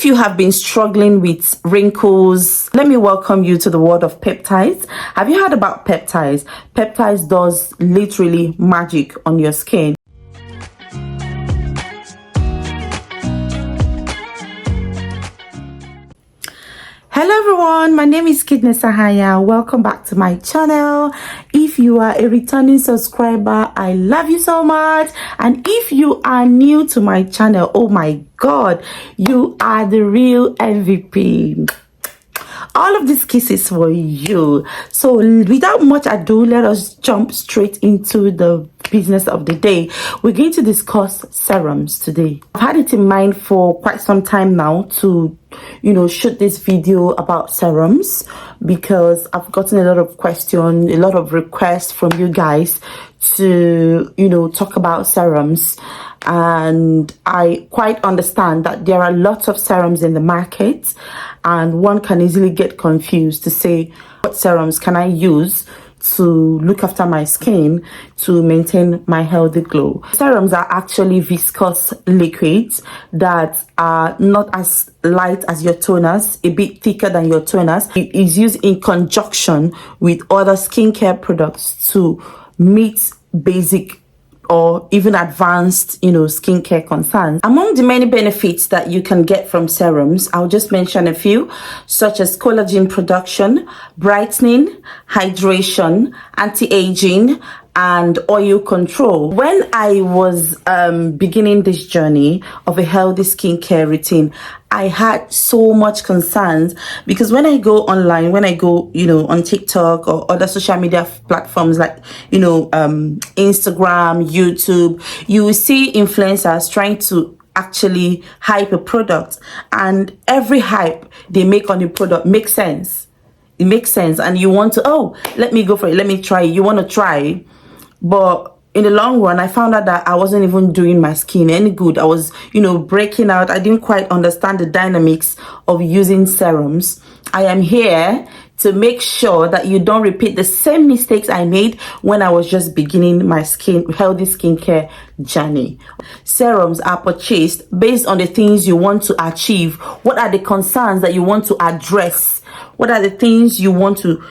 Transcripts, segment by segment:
you have been struggling with wrinkles, let me welcome you to the world of peptides. Have you heard about peptides? Peptides does literally magic on your skin. Hello everyone, my name is Kidney Sahaya. Welcome back to my channel. If you are a returning subscriber, I love you so much. And if you are new to my channel, oh my god, you are the real MVP. All of these kisses for you. So without much ado, let us jump straight into the business of the day. We're going to discuss serums today. I've had it in mind for quite some time now to shoot this video about serums, because I've gotten a lot of questions, a lot of requests from you guys to talk about serums. And I quite understand that there are lots of serums in the market, and one can easily get confused to say, what serums can I use to look after my skin to maintain my healthy glow? Serums are actually viscous liquids that are not as light as your toners, a bit thicker than your toners. It is used in conjunction with other skincare products to meet basic or even advanced, skincare concerns. Among the many benefits that you can get from serums, I'll just mention a few, such as collagen production, brightening, hydration, anti-aging, and oil control. When I was beginning this journey of a healthy skincare routine, I had so much concerns, because when I go online, when I go, on TikTok or other social media platforms like, Instagram, YouTube, you will see influencers trying to actually hype a product, and every hype they make on the product makes sense. It makes sense, and you want to, oh, let me go for it, let me try it. You want to try, but in the long run, I found out that I wasn't even doing my skin any good. I was, breaking out. I didn't quite understand the dynamics of using serums. I am here to make sure that you don't repeat the same mistakes I made when I was just beginning my healthy skincare journey. Serums are purchased based on the things you want to achieve. What are the concerns that you want to address? What are the things you want to,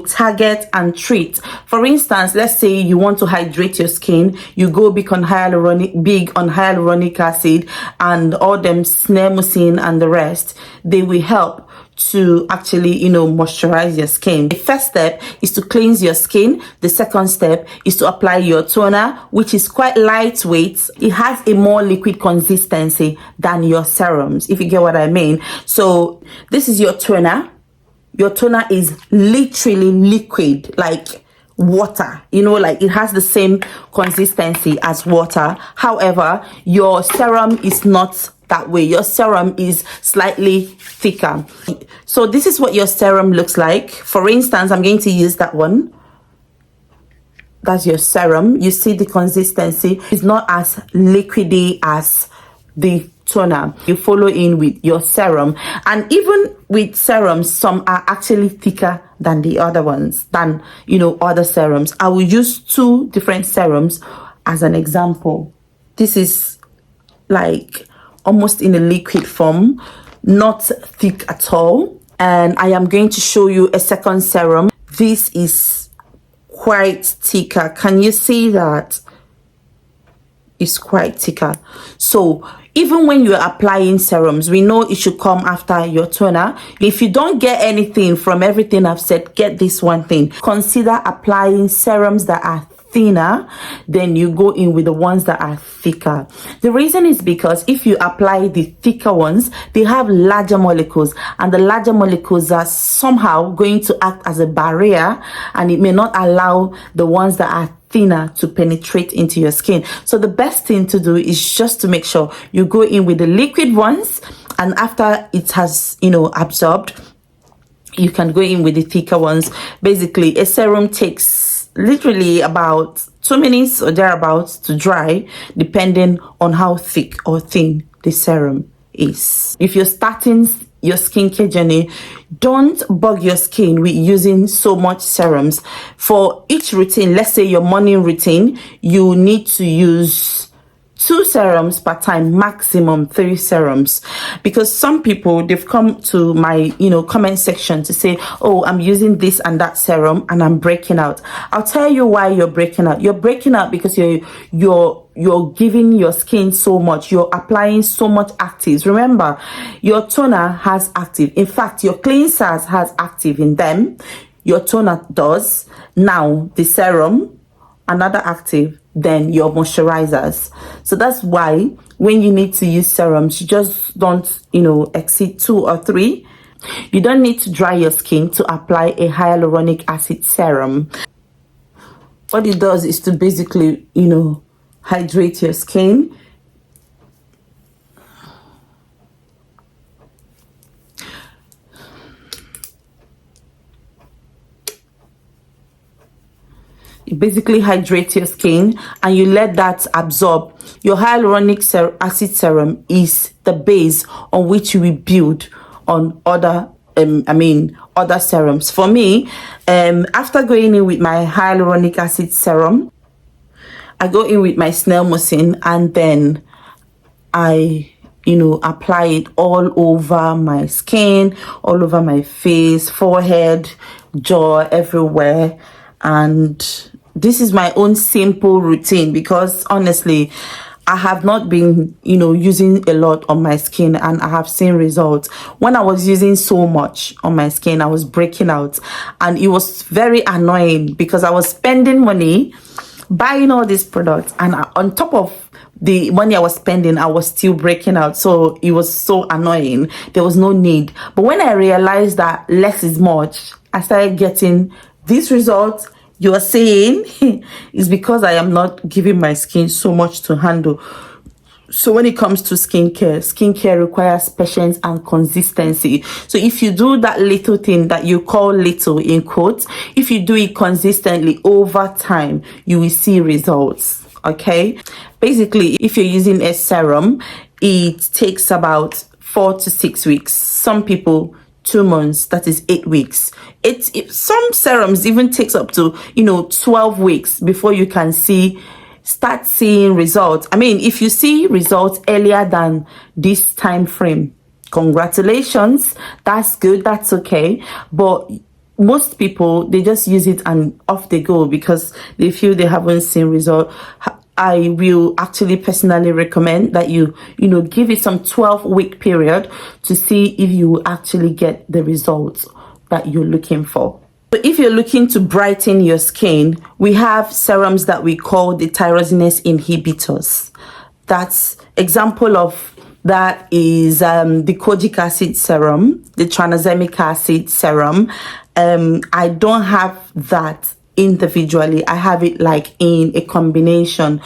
target and treat? For instance, let's say you want to hydrate your skin. You go big on hyaluronic acid and all them snemucin and the rest. They will help to actually, moisturize your skin. The first step is to cleanse your skin. The second step is to apply your toner, which is quite lightweight. It has a more liquid consistency than your serums, if you get what I mean. So this is your toner. Your toner is literally liquid, like water, like it has the same consistency as water. However, your serum is not that way. Your serum is slightly thicker. So this is what your serum looks like. For instance, I'm going to use that one. That's your serum. You see the consistency is not as liquidy as the toner. You follow in with your serum, and even with serums, some are actually thicker than the other ones, than other serums. I will use two different serums as an example. This is like almost in a liquid form, not thick at all, and I am going to show you a second serum. This is quite thicker. Can you see that? It's quite thicker. So even when you're applying serums, we know it should come after your toner. If you don't get anything from everything I've said, get this one thing. Consider applying serums that are thinner, then you go in with the ones that are thicker. The reason is because if you apply the thicker ones, they have larger molecules, and the larger molecules are somehow going to act as a barrier, and it may not allow the ones that are thinner to penetrate into your skin. So the best thing to do is just to make sure you go in with the liquid ones, and after it has absorbed, you can go in with the thicker ones. Basically, a serum takes literally about 2 minutes or thereabouts to dry, depending on how thick or thin the serum is. If you're starting your skincare journey, don't bug your skin with using so much serums. For each routine, let's say your morning routine, you need to use 2 serums per time, maximum 3 serums, because some people, they've come to my comment section to say, oh, I'm using this and that serum and I'm breaking out. I'll tell you why you're breaking out. You're breaking out because you're giving your skin so much, you're applying so much actives. Remember, your toner has active, in fact your cleansers has active in them, your toner does. Now the serum, another active, then your moisturizers. So that's why when you need to use serums, you just don't exceed 2 or 3. You don't need to dry your skin to apply a hyaluronic acid serum. What it does is to basically hydrate your skin. You basically hydrate your skin and you let that absorb. Your hyaluronic acid serum is the base on which you will build on other other serums. For me, after going in with my hyaluronic acid serum, I go in with my snail mucin and then I apply it all over my skin, all over my face, forehead, jaw, everywhere. And this is my own simple routine, because honestly, I have not been using a lot on my skin and I have seen results. When I was using so much on my skin, I was breaking out, and it was very annoying because I was spending money buying all these products, and on top of the money I was spending, I was still breaking out. So it was so annoying. There was no need. But when I realized that less is much, I started getting these results. You're saying is because I am not giving my skin so much to handle. So when it comes to skincare requires patience and consistency. So if you do that little thing that you call little in quotes, if you do it consistently over time, you will see results. Okay, basically, if you're using a serum, it takes about 4 to 6 weeks. Some people 2 months, that is 8 weeks. Some serums even takes up to 12 weeks before you can start seeing results. I mean, if you see results earlier than this time frame, congratulations, that's good, that's okay. But most people, they just use it and off they go because they feel they haven't seen result. I will actually personally recommend that you give it some 12-week period to see if you will actually get the results that you're looking for. So if you're looking to brighten your skin, we have serums that we call the tyrosinase inhibitors. That's example of that is the kojic acid serum, the tranexamic acid serum. I don't have that individually. I have it like in a combination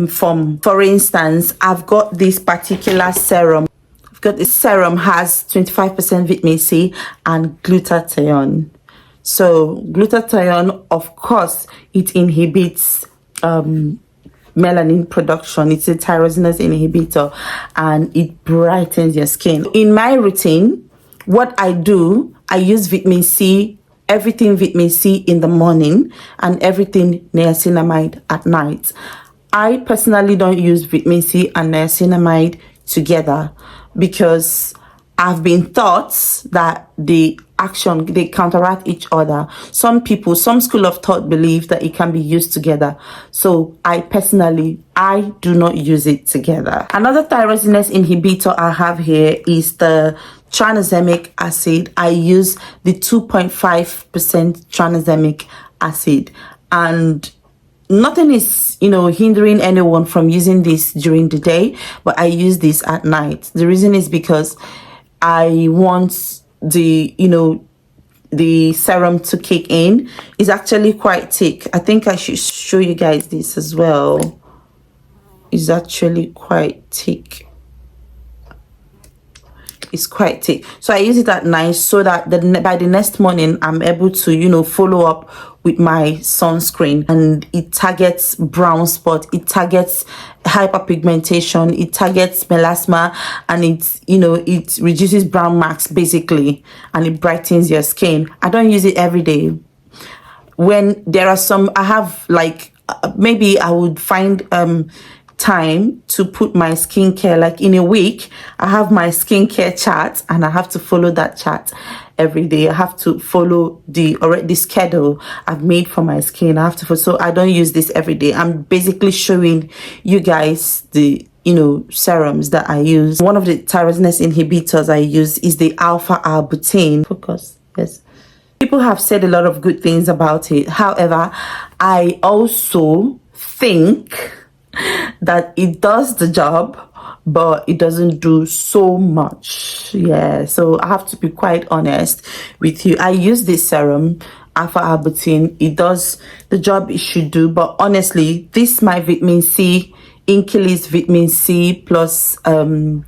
for instance, I've got this particular serum. I've got this serum has 25% vitamin C and glutathione. So glutathione, of course, it inhibits melanin production. It's a tyrosinase inhibitor and it brightens your skin. In my routine, what I do, I use vitamin C, everything vitamin C in the morning and everything niacinamide at night. I personally don't use vitamin C and niacinamide together because I've been taught that they counteract each other. Some school of thought believe that it can be used together. So I do not use it together. Another tyrosinase inhibitor I have here is the tranexamic acid. I use the 2.5% tranexamic acid, and nothing is hindering anyone from using this during the day, but I use this at night. The reason is because I want the serum to kick in. It's actually quite thick. I think I should show you guys this as well. It's actually quite thick. It's quite thick, so I use it at night so that by the next morning I'm able to follow up with my sunscreen, and it targets brown spot, it targets hyperpigmentation, it targets melasma, and it reduces brown marks basically, and it brightens your skin. I don't use it every day. When there are some, I have like maybe I would find time to put my skincare, like in a week I have my skincare chart and I have to follow that chart every day. I have to follow the schedule I've made for my skin. I have to follow, so I don't use this every day. I'm basically showing you guys the serums that I use. One of the tiredness inhibitors I use is the alpha arbutin. Focus. Yes, people have said a lot of good things about it. However, I also think that it does the job, but it doesn't do so much. Yeah, so I have to be quite honest with you. I use this serum, alpha arbutin. It does the job it should do, but honestly, this my vitamin C, Inkilis vitamin C plus EGF,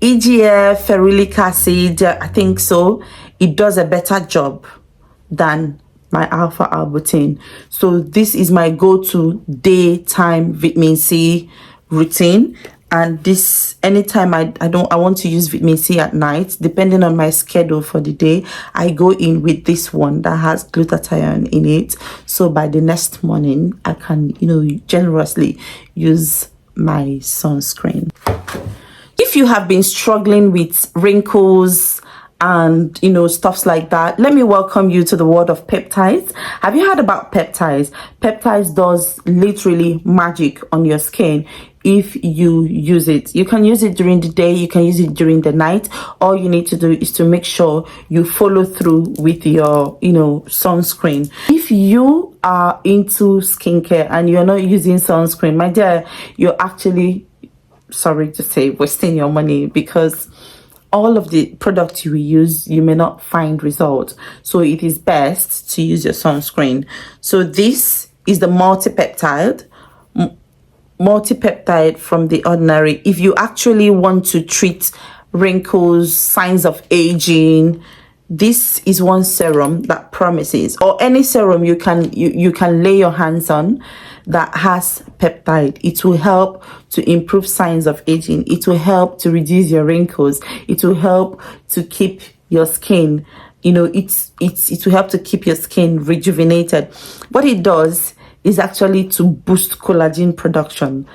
ferulic acid, I think so. It does a better job than my alpha arbutin. So this is my go-to daytime vitamin C routine, and this anytime I want to use vitamin C at night, depending on my schedule for the day, I go in with this one that has glutathione in it, so by the next morning I can generously use my sunscreen. If you have been struggling with wrinkles and stuffs like that, let me welcome you to the world of peptides. Have you heard about peptides? Peptides does literally magic on your skin if you use it. You can use it during the day, you can use it during the night. All you need to do is to make sure you follow through with your sunscreen. If you are into skincare and you're not using sunscreen, my dear, you're actually, sorry to say, wasting your money, because all of the products you use, you may not find results. So it is best to use your sunscreen. So this is the multi-peptide from The Ordinary. If you actually want to treat wrinkles, signs of aging, this is one serum that promises, or any serum you can lay your hands on that has peptide. It will help to improve signs of aging. It will help to reduce your wrinkles. It will help to keep your skin, it will help to keep your skin rejuvenated. What it does is actually to boost collagen production.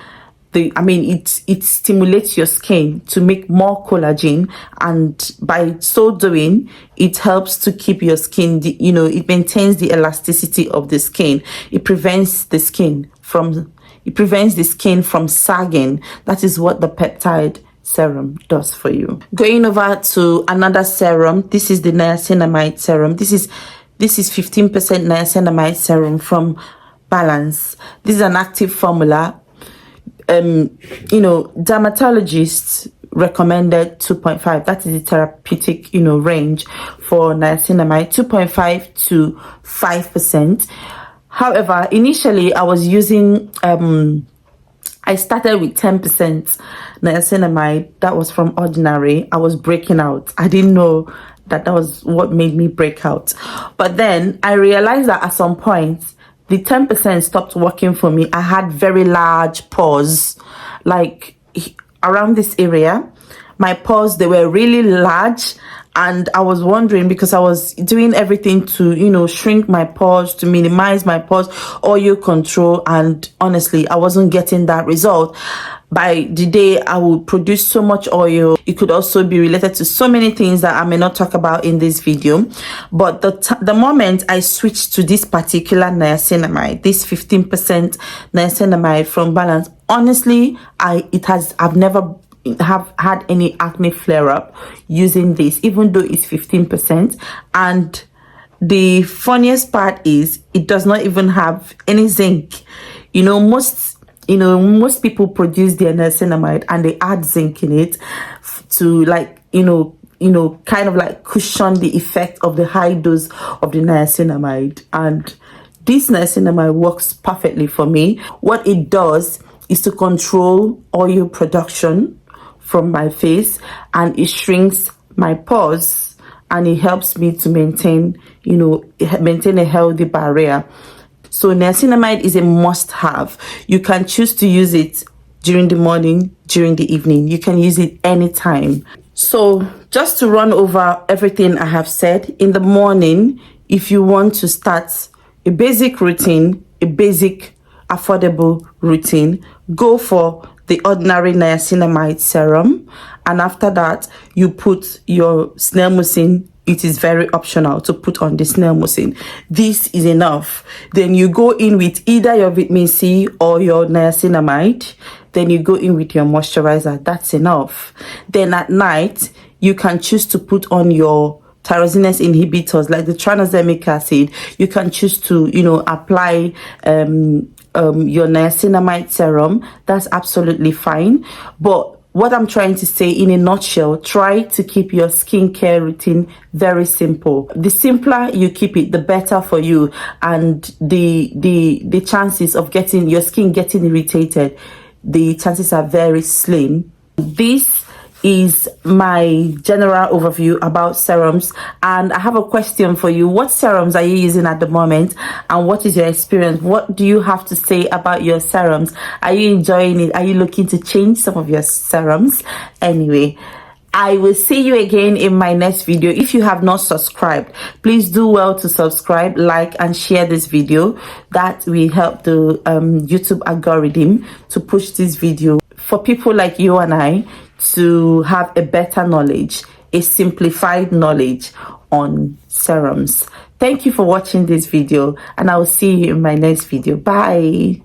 It stimulates your skin to make more collagen, and by so doing, it helps to keep your skin, it maintains the elasticity of the skin. It prevents the skin from sagging. That is what the peptide serum does for you. Going over to another serum, this is the niacinamide serum. This is 15% niacinamide serum from Balance. This is an active formula. Dermatologists recommended 2.5. That is the therapeutic range for niacinamide, 2.5 to 5%. However, initially I was using I started with 10% niacinamide. That was from Ordinary. I was breaking out. I didn't know that was what made me break out, but then I realized that at some point the 10% stopped working for me. I had very large pores, like around this area. My pores, they were really large, and I was wondering, because I was doing everything to shrink my pores, to minimize my pores, oil control, and honestly I wasn't getting that result. By the day, I would produce so much oil. It could also be related to so many things that I may not talk about in this video. But the moment I switched to this particular niacinamide, this 15% niacinamide from Balance, honestly, I've never have had any acne flare up using this, even though it's 15%. And the funniest part is it does not even have any zinc. Most people produce their niacinamide and they add zinc in it to kind of like cushion the effect of the high dose of the niacinamide. And this niacinamide works perfectly for me. What it does is to control oil production from my face, and it shrinks my pores, and it helps me to maintain a healthy barrier. So niacinamide is a must-have. You can choose to use it during the morning, during the evening. You can use it anytime. So just to run over everything I have said, in the morning, if you want to start a basic routine, a basic affordable routine, go for the ordinary niacinamide serum, and after that you put your snail mucin. It is very optional to put on the snail mucin. This is enough. Then you go in with either your vitamin C or your niacinamide. Then you go in with your moisturizer. That's enough. Then at night you can choose to put on your tyrosinase inhibitors like the tranexamic acid. You can choose to, you know, apply your niacinamide serum. That's absolutely fine. But what I'm trying to say in a nutshell, try to keep your skincare routine very simple. The simpler you keep it, the better for you, and the chances of getting your skin getting irritated, the chances are very slim. This is my general overview about serums, and I have a question for you. What serums are you using at the moment, and what is your experience? What do you have to say about your serums? Are you enjoying it? Are you looking to change some of your serums? Anyway, I will see you again in my next video. If you have not subscribed, please do well to subscribe, like, and share this video. That will help the YouTube algorithm to push this video for people like you and I to have a better knowledge, a simplified knowledge on serums. Thank you for watching this video, and I will see you in my next video. Bye.